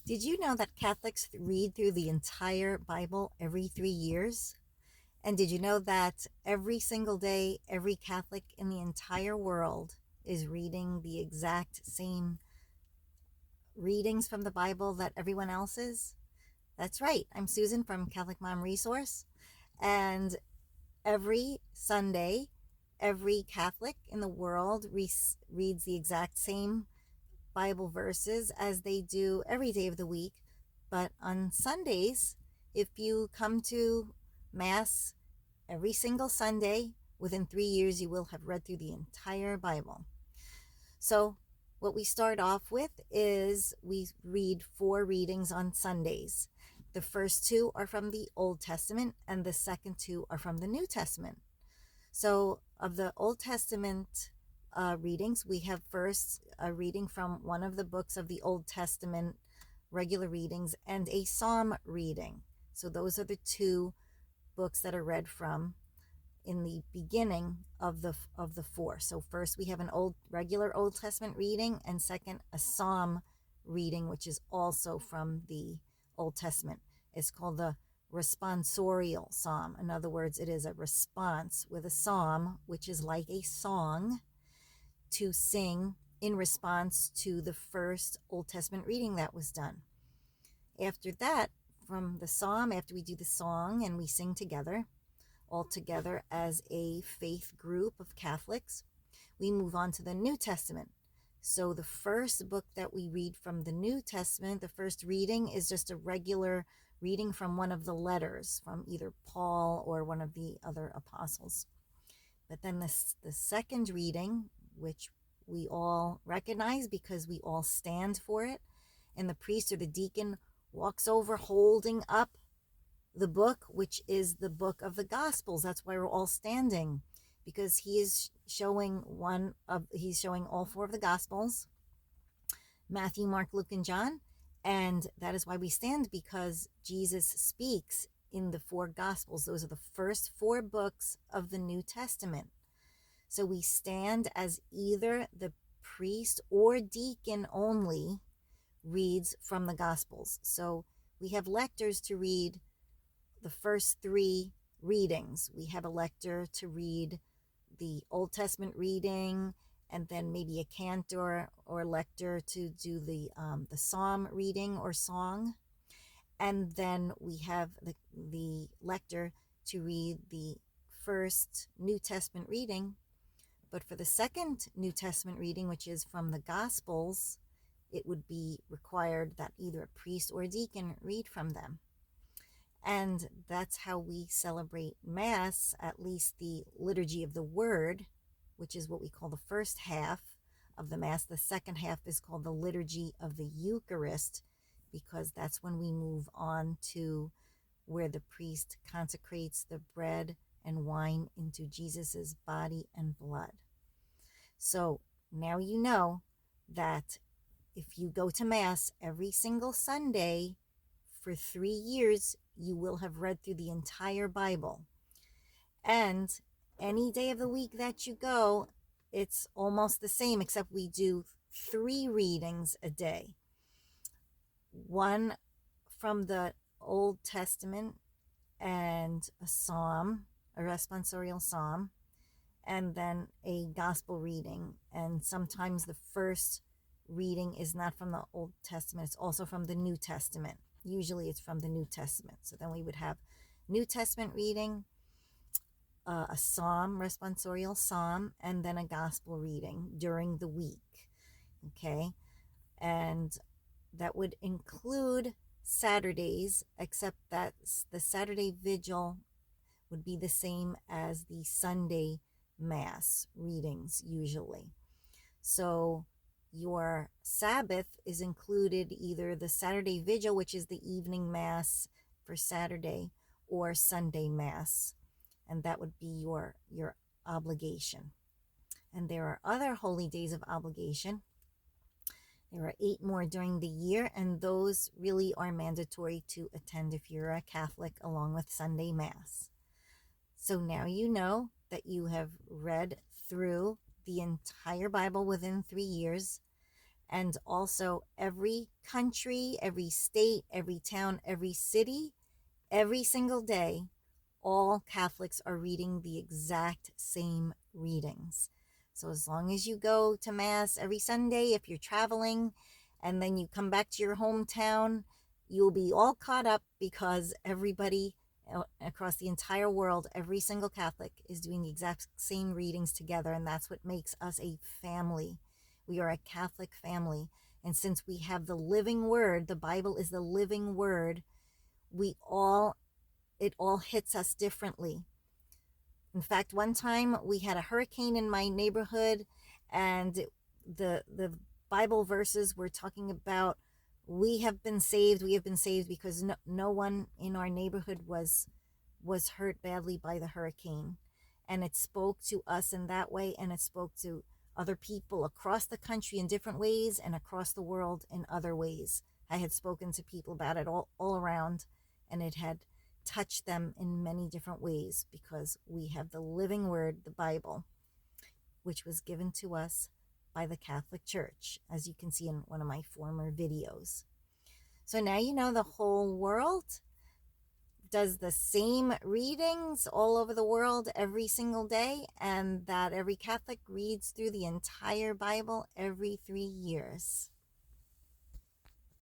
Did you know that Catholics read through the entire Bible every 3 years? And did you know that every single day, every Catholic in the entire world is reading the exact same readings from the Bible that everyone else is? That's right. I'm Susan from Catholic Mom Resource. And every Sunday, every Catholic in the world reads the exact same Bible verses as they do every day of the week. But on Sundays, if you come to Mass every single Sunday, within 3 years, you will have read through the entire Bible. So, what we start off with is we read 4 readings on Sundays. The first 2 are from the Old Testament, and the second 2 are from the New Testament. So, of the Old Testament readings, we have first a reading from one of the books of the Old Testament, regular readings, and a psalm reading. So, those are the 2 books that are read from in the beginning of the 4. So, first we have an regular Old Testament reading, and second, a psalm reading, which is also from the Old Testament. It's called the responsorial psalm. In other words, it is a response with a psalm, which is like a song to sing in response to the first Old Testament reading that was done. After that, from the psalm, after we do the song and we sing together, all together as a faith group of Catholics, we move on to the New Testament. So the first book that we read from the New Testament, the first reading, is just a regular reading from one of the letters from either Paul or one of the other apostles. But then the second reading, which we all recognize because we all stand for it, and the priest or the deacon walks over holding up the book, which is the book of the Gospels. That's why we're all standing, because he's showing all 4 of the Gospels: Matthew, Mark, Luke, and John. And that is why we stand, because Jesus speaks in the 4 Gospels. Those are the first 4 books of the New Testament. So we stand as either the priest or deacon only reads from the Gospels. So we have lectors to read the first 3 readings. We have a lector to read the Old Testament reading, and then maybe a cantor or lector to do the psalm reading or song. And then we have the lector to read the first New Testament reading. But for the second New Testament reading, which is from the Gospels, it would be required that either a priest or a deacon read from them. And that's how we celebrate Mass, at least the Liturgy of the Word, which is what we call the first half of the Mass. The second half is called the Liturgy of the Eucharist, because that's when we move on to where the priest consecrates the bread and wine into Jesus's body and blood. So now you know that if you go to Mass every single Sunday for 3 years, you will have read through the entire Bible. And any day of the week that you go, it's almost the same, except we do 3 readings a day. One from the Old Testament, and a psalm, a responsorial psalm, and then a gospel reading. And sometimes the first reading is not from the Old Testament, it's also from the New Testament. Usually it's from the New Testament. So then we would have New Testament reading, a psalm, responsorial psalm, and then a gospel reading during the week. Okay? And that would include Saturdays, except that the Saturday vigil would be the same as the Sunday Mass readings usually. So your Sabbath is included either the Saturday Vigil, which is the evening Mass for Saturday, or Sunday Mass, and that would be your obligation. And there are other holy days of obligation. There are 8 more during the year, and those really are mandatory to attend if you're a Catholic, along with Sunday Mass. So now you know that you have read through the entire Bible within 3 years. And also every country, every state, every town, every city, every single day, all Catholics are reading the exact same readings. So as long as you go to Mass every Sunday, if you're traveling, and then you come back to your hometown, you'll be all caught up because everybody across the entire world, every single Catholic is doing the exact same readings together, and that's what makes us a family. We are a Catholic family. And since we have the living word, the Bible is the living word, we all it all hits us differently. In fact, one time we had a hurricane in my neighborhood, and the Bible verses were talking about we have been saved. We have been saved because no one in our neighborhood was hurt badly by the hurricane, and it spoke to us in that way, and it spoke to other people across the country in different ways and across the world in other ways. I had spoken to people about it all around, and it had touched them in many different ways because we have the living word, the Bible, which was given to us by the Catholic Church, as you can see in one of my former videos. So now you know the whole world does the same readings all over the world every single day, and that every Catholic reads through the entire Bible every 3 years.